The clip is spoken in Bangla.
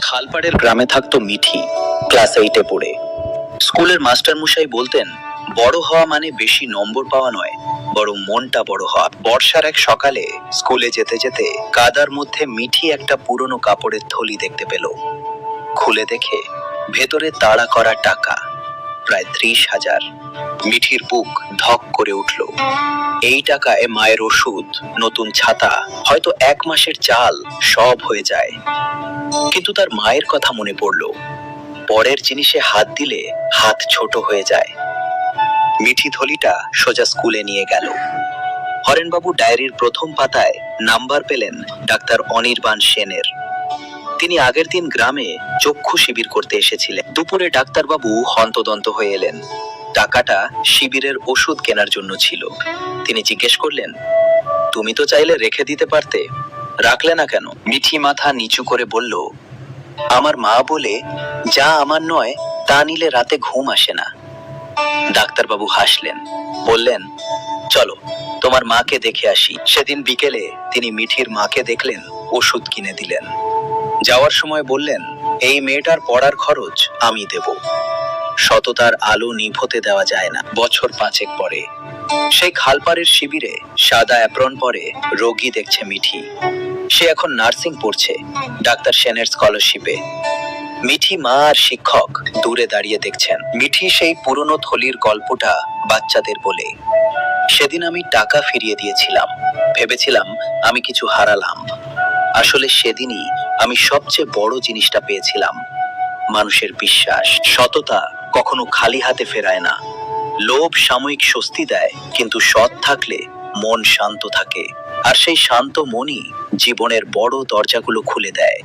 খালপাড়ের গ্রামে থাকতো মিঠি, ক্লাস 8-এ পড়ে। স্কুলের মাস্টারমশাই বলতেন, বড় হওয়া মানে বেশি নম্বর পাওয়া নয়, বরং মনটা বড় হওয়া। বর্ষার এক সকালে স্কুলে যেতে যেতে কাদার মধ্যে মিঠি একটা পুরনো কাপড়ের থলি দেখতে পেল। খুলে দেখে ভেতরে তাড়া করা টাকা, প্রায় 30,000। মিঠির বুক ধক করে উঠল। এই টাকায় মায়ের ওষুধ, নতুন ছাতা, হয়তো 1 মাসের চাল সব হয়ে যায়। কিন্তু তার মায়ের কথা মনে পড়ল, পরের জিনিসে হাত দিলে হাত ছোট হয়ে যায়। মিঠি থলিটা সোজা স্কুলে নিয়ে গেল। হরেনবাবু ডায়েরির প্রথম পাতায় নাম্বার পেলেন ডাক্তার অনির্বাণ সেনের। তিনি আগের দিন গ্রামে চক্ষু শিবির করতে এসেছিলেন। দুপুরে ডাক্তারবাবু হন্তদন্ত হয়ে এলেন। টাকাটা শিবিরের ওষুধ কেনার জন্য ছিল। তিনি জিজ্ঞেস করলেন, তুমি তো চাইলে রেখে দিতে পারতে, রাখলে না কেন? মিঠি মাথা নিচু করে বলল, আমার মা বলে যা আমার নয় তা নিলে রাতে ঘুম আসে না। ডাক্তারবাবু হাসলেন, বললেন, চলো তোমার মাকে দেখে আসি। সেদিন বিকেলে তিনি মিঠির মাকে দেখলেন, ওষুধ কিনে দিলেন। যাওয়ার সময় বললেন, এই মেয়েটার পড়ার খরচ আমি দেব। সততার আলো নিভতে দেওয়া যায় না। বছর 5 পরে সেই খালপাড়ের শিবিরে সাদা অ্যাপ্রন পরে রোগী দেখছে মিঠি। সে এখন নার্সিং পড়ছে, ডাক্তার সেনের স্কলারশিপে। মিঠি মা আর শিক্ষক দূরে দাঁড়িয়ে দেখছেন। মিঠি সেই পুরনো থলির গল্পটা বাচ্চাদের বলে, সেদিন আমি টাকা ফিরিয়ে দিয়েছিলাম, ভেবেছিলাম আমি কিছু হারালাম। আসলে সেদিনই আমি সবচেয়ে বড় জিনিসটা পেয়েছিলাম, মানুষের বিশ্বাস। সততা কখনো খালি হাতে ফেরায় না। লোভ সাময়িক স্বস্তি দেয়, কিন্তু সৎ থাকলে মন শান্ত থাকে। আর সেই শান্ত মনই জীবনের বড় দরজাগুলো খুলে দেয়।